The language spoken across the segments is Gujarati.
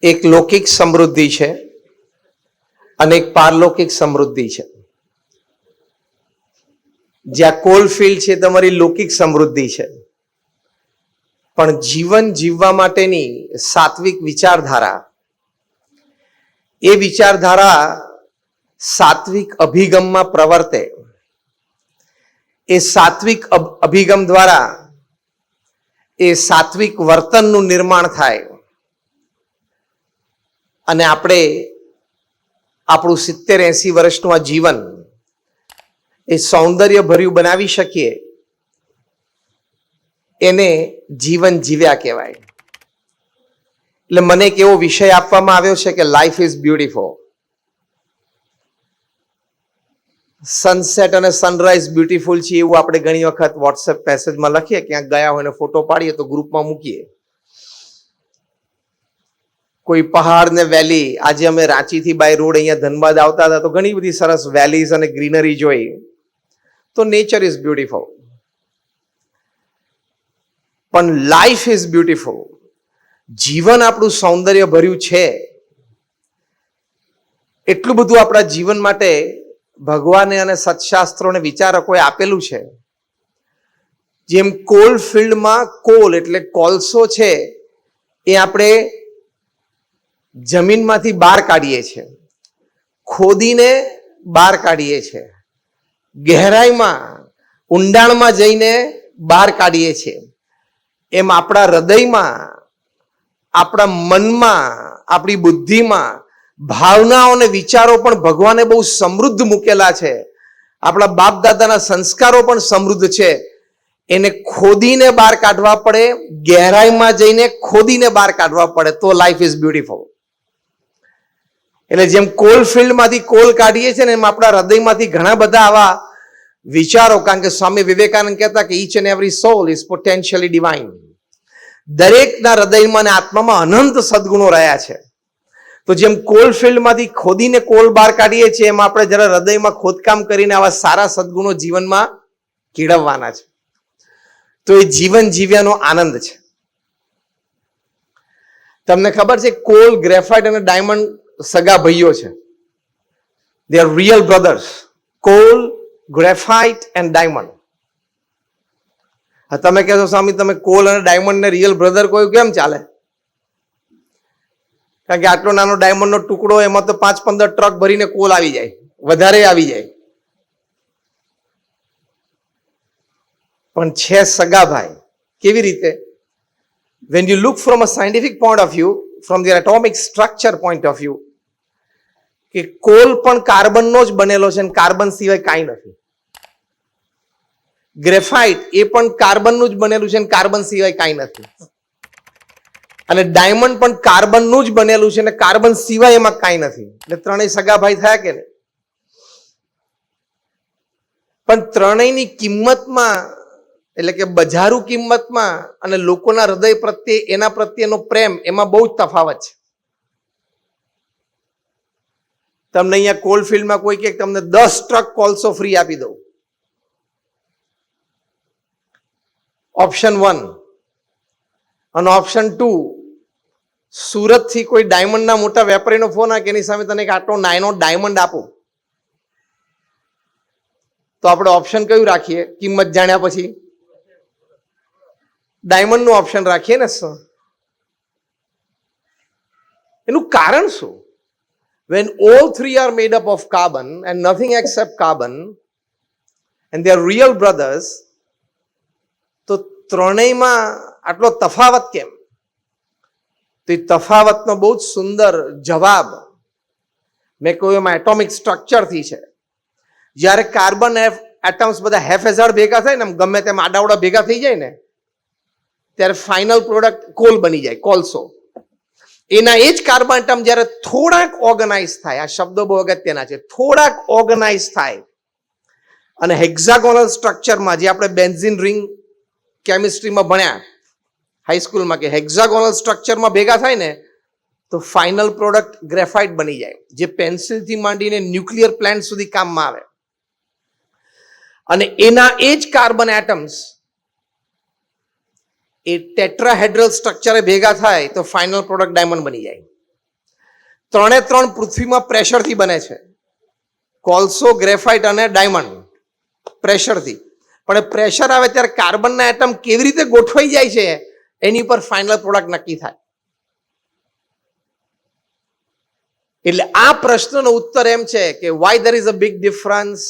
એક લૌકિક સમૃદ્ધિ છે અને એક પારલૌકિક સમૃદ્ધિ છે. જ્યાં કોલફિલ્ડ છે તમારી લૌકિક સમૃદ્ધિ છે, પણ જીવન જીવવા માટેની સાત્વિક વિચારધારા, એ વિચારધારા સાત્વિક અભિગમમાં પ્રવર્તે, એ સાત્વિક અભિગમ દ્વારા એ સાત્વિક વર્તનનું નિર્માણ થાય અને આપણે આપણું 70-80 વર્ષનું આ જીવન એ સૌંદર્ય ભર્યું બનાવી શકીએ, એને જીવન જીવ્યા કહેવાય. એટલે મને એક એવો વિષય આપવામાં આવ્યો છે કે લાઈફ ઇઝ બ્યુટીફુલ. સનસેટ અને સનરાઈઝ બ્યુટીફુલ છે એવું આપણે ઘણી વખત વોટ્સએપ મેસેજમાં લખીએ, ક્યાંક ગયા હોય ને ફોટો પાડીએ તો ગ્રુપમાં મૂકીએ. કોઈ પહાડ ને વેલી, આજે અમે રાંચીથી બાય રોડ અહીંયા ધનબાદ આવતા હતા તો ઘણી બધી સરસ વેલીઝ અને ગ્રીનરી જોઈ, તો નેચર ઇઝ બ્યુટીફુલ. પણ લાઈફ ઇઝ બ્યુટીફુલ. જીવન આપણું સૌંદર્ય ભર્યું છે. એટલું બધું આપણા જીવન માટે ભગવાને અને સત્શાસ્ત્રોને વિચારકોએ આપેલું છે. જેમ કોલ ફિલ્ડમાં કોલ એટલે કોલસો છે, એ આપણે જમીનમાંથી બહાર કાઢીએ છીએ, ખોદીને બહાર કાઢીએ છીએ, ગહેરાઈમાં ઊંડાણમાં જઈને બહાર કાઢીએ છીએ. એમ આપણા હૃદયમાં, આપણા મનમાં, આપણી બુદ્ધિમાં ભાવનાઓ અને વિચારો પણ ભગવાને બહુ સમૃદ્ધ મૂકેલા છે. આપણા બાપ દાદાના સંસ્કારો પણ સમૃદ્ધ છે. એને ખોદીને બહાર કાઢવા પડે, ગહેરાઈમાં જઈને ખોદીને બહાર કાઢવા પડે, તો લાઈફ ઇઝ બ્યુટીફુલ. એટલે જેમ કોલ ફિલ્ડમાંથી કોલ કાઢીએ છીએ ને, એમ આપણા હૃદયમાંથી ઘણા બધા આવા વિચારો, કારણ કે સ્વામી વિવેકાનંદ કહેતા કે each and every solve is potentially divine. દરેકના હૃદયમાં અને આત્મામાં અનંત સદગુણો રહ્યા છે. તો જેમ કોલ ફિલ્ડમાંથી ખોદીને કોલ બહાર કાઢીએ છીએ, એમ આપણે જરા હૃદયમાં ખોદકામ કરીને આવા સારા સદગુણો જીવનમાં કેળવવાના છે. તો એ જીવન જીવ્યાનો આનંદ છે. તમને ખબર છે કોલ, ગ્રેફાઇટ અને ડાયમંડ સગા ભાઈઓ છે. They are real brothers. Call, graphite and diamond. તમે કહેશો સ્વામી તમે કોલ અને ડાયમંડ ને રિયલ બ્રધર કોઈ કેમ ચાલે? કારણ કે આટલો નાનો ડાયમંડનો ટુકડો, એમાં તો 5-15 ટ્રક ભરીને કોલ આવી જાય, વધારે આવી જાય. પણ છે સગા ભાઈ. કેવી રીતે? when you look from a scientific point of view, from the atomic structure point of view, કે કોલ પણ કાર્બનનો જ બનેલો છે અને કાર્બન સિવાય કાંઈ નથી. ગ્રેફાઇટ એ પણ કાર્બનનું જ બનેલું છે અને કાર્બન સિવાય કાંઈ નથી. અને ડાયમંડ પણ કાર્બનનું જ બનેલું છે અને કાર્બન સિવાય એમાં કાંઈ નથી. એટલે ત્રણેય સગા ભાઈ થયા કે નહીં? પણ ત્રણેયની કિંમતમાં, એટલે કે બજારૂ કિંમતમાં અને લોકોના હૃદય પ્રત્યે, એના પ્રત્યેનો પ્રેમ, એમાં બહુ જ તફાવત છે. તમને અહીંયા કોલ ફિલ્ડમાં કોઈ કે તમને 10 ટ્રક કોલસો ફ્રી આપી દઉં, ઓપ્શન 1. અને ઓપ્શન 2, સુરતથી કોઈ ડાયમંડના મોટા વેપારીનો ફોન આવે કે એની સામે તને આટલો નાનો ડાયમંડ આપું, તો આપણે ઓપ્શન કયું રાખીએ? કિંમત જાણ્યા પછી ડાયમંડનું ઓપ્શન રાખીએ ને સર. એનું કારણ શું? when all three are made up of carbon and nothing except carbon and they are real brothers, તો ત્રણેયમાં આટલો તફાવત કેમ? તો એ તફાવતનો બહુ જ સુંદર જવાબ મેં કહ્યું એમાં એટોમિક સ્ટ્રક્ચરથી છે. જ્યારે કાર્બન એટમ્સ બધા હેફેઝાડ ભેગા થાય ને, ગમે તેમ આડાવડા ભેગા થઈ જાય ને, ત્યારે ફાઇનલ પ્રોડક્ટ કોલ બની જાય, કોલસો. એના એ જ કાર્બન એટમ જ્યારે થોડાક ઓર્ગેનાઇઝ થાય, આ શબ્દો બહુ અગત્યના છે, થોડાક ઓર્ગેનાઇઝ થાય અને હેક્ઝાગોનલ સ્ટ્રક્ચરમાં, જે આપણે બેન્ઝીન રિંગ કેમિસ્ટ્રીમાં ભણ્યા હાઈસ્કૂલમાં, કે હેક્ઝાગોનલ સ્ટ્રક્ચરમાં ભેગા થાય ને, તો ફાઇનલ પ્રોડક્ટ ગ્રેફાઇટ બની જાય, જે પેન્સિલથી માંડીને ન્યુક્લિયર પ્લાન્ટ સુધી કામમાં આવે. અને એના એ જ કાર્બન એટમ્સ એ ટેટ્રાહેડ્રલ સ્ટ્રક્ચરે ભેગા થાય તો ફાઇનલ પ્રોડક્ટ ડાયમંડ બની જાય. ત્રણે ત્રણ પૃથ્વીમાં પ્રેશરથી બને છે. કોલસો, ગ્રેફાઇટ અને ડાયમંડ પ્રેશરથી. પણ એ પ્રેશર આવે ત્યારે કાર્બનના એટમ કેવી રીતે ગોઠવાઈ જાય છે એની પર ફાઇનલ પ્રોડક્ટ નક્કી થાય. એટલે આ પ્રશ્નનો ઉત્તર એમ છે કે why there is a big difference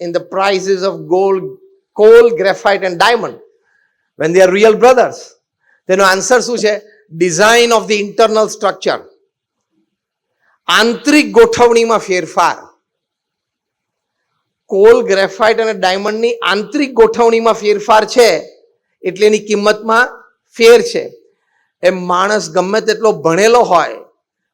in the prices of gold, coal, graphite and diamond when they are real brothers. તેનો આન્સર શું છે? Design of the internal structure. આંતરિક ગોઠવણીમાં ફેરફાર. કોલ, ગ્રેફાઇટ અને ડાયમંડની આંતરિક ગોઠવણીમાં ફેરફાર છે એટલે એની કિંમતમાં ફેર છે. એમ માણસ ગમે તેટલો ભણેલો હોય,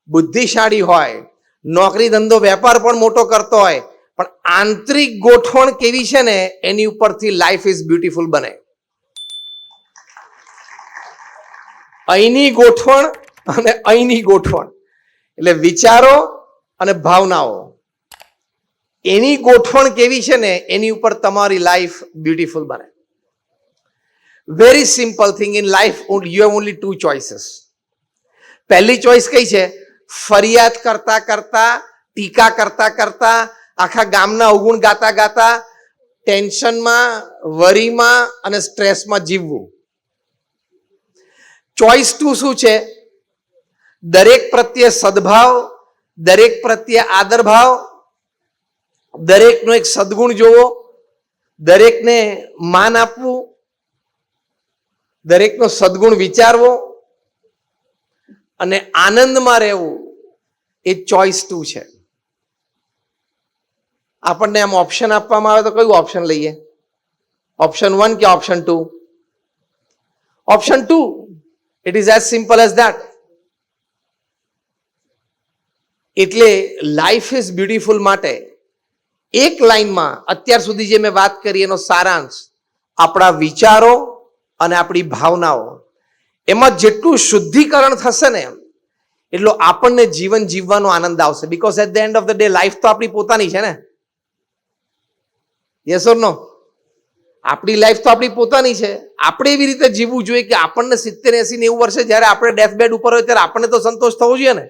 બુદ્ધિશાળી હોય, નોકરી ધંધો વેપાર પણ મોટો કરતો હોય, પણ આંતરિક ગોઠવણ કેવી છે ને એની ઉપરથી લાઈફ ઇઝ બ્યુટીફુલ બને. અહીંની ગોઠવણ અને અહીંની ગોઠવણ એટલે વિચારો અને ભાવનાઓ, એની ગોઠવણ કેવી છે ને એની ઉપર તમારી લાઈફ બ્યુટીફુલ બને. Very simple thing in life, you have only two choices. પહેલી ચોઇસ કઈ છે? ફરિયાદ કરતા કરતા, ટીકા કરતા કરતા, આખા ગામના અવગુણ ગાતા ગાતા, ટેન્શનમાં, વરીમાં અને સ્ટ્રેસમાં જીવવું. ચોઇસ ટુ શું છે? દરેક પ્રત્યે સદભાવ, દરેક પ્રત્યે આદરભાવ, દરેકનો એક સદગુણ જોવો, દરેકને માન આપવું, દરેકનો સદગુણ વિચારવો અને આનંદમાં રહેવું. એ ચોઇસ ટુ છે. આપણને આમ ઓપ્શન આપવામાં આવે તો કયું ઓપ્શન લઈએ? ઓપ્શન 1 કે option 2? Option 2. It is as simple as that. એટલે લાઈફ ઇઝ બ્યુટીફુલ માટે એક લાઈનમાં અત્યાર સુધી જે મેં વાત કરી એનો સારાંશ, આપણા વિચારો અને આપણી ભાવનાઓ, એમાં જેટલું શુદ્ધિકરણ થશે ને એટલો આપણને જીવન જીવવાનો આનંદ આવશે. Because at the end of the day life તો આપણી પોતાની છે ને. Yes or no? આપણી લાઈફ તો આપણી પોતાની છે. આપણે એવી રીતે જીવવું જોઈએ કે આપણને 70, 80, 90 વર્ષે જ્યારે આપણે ડેથ બેડ ઉપર હોય ત્યારે આપણને તો સંતોષ થવો જોઈએ ને.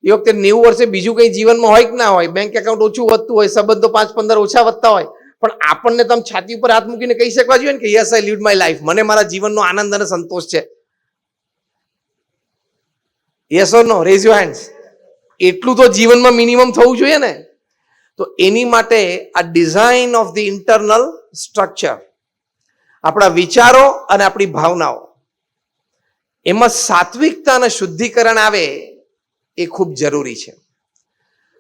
એ વખતે 90 વર્ષે બીજું કંઈ જીવનમાં હોય કે ના હોય, બેંક એકાઉન્ટ ઓછું વધતું હોય, સંબંધો 5-15 ઓછા વધતા હોય, પણ આપણને તમે છાતી ઉપર હાથ મૂકીને કહી શકવા જોઈએ ને કે yes I lead my life, મને મારા જીવનનો આનંદ અને સંતોષ છે. Yes or no? Raise your hands. એટલું તો જીવનમાં મિનિમમ થવું જોઈએ ને. તો એની માટે આ design of the internal structure, આપણા વિચારો અને આપણી ભાવનાઓ, એમાં સાત્વિકતા અને શુદ્ધિકરણ આવે એ ખૂબ જરૂરી છે.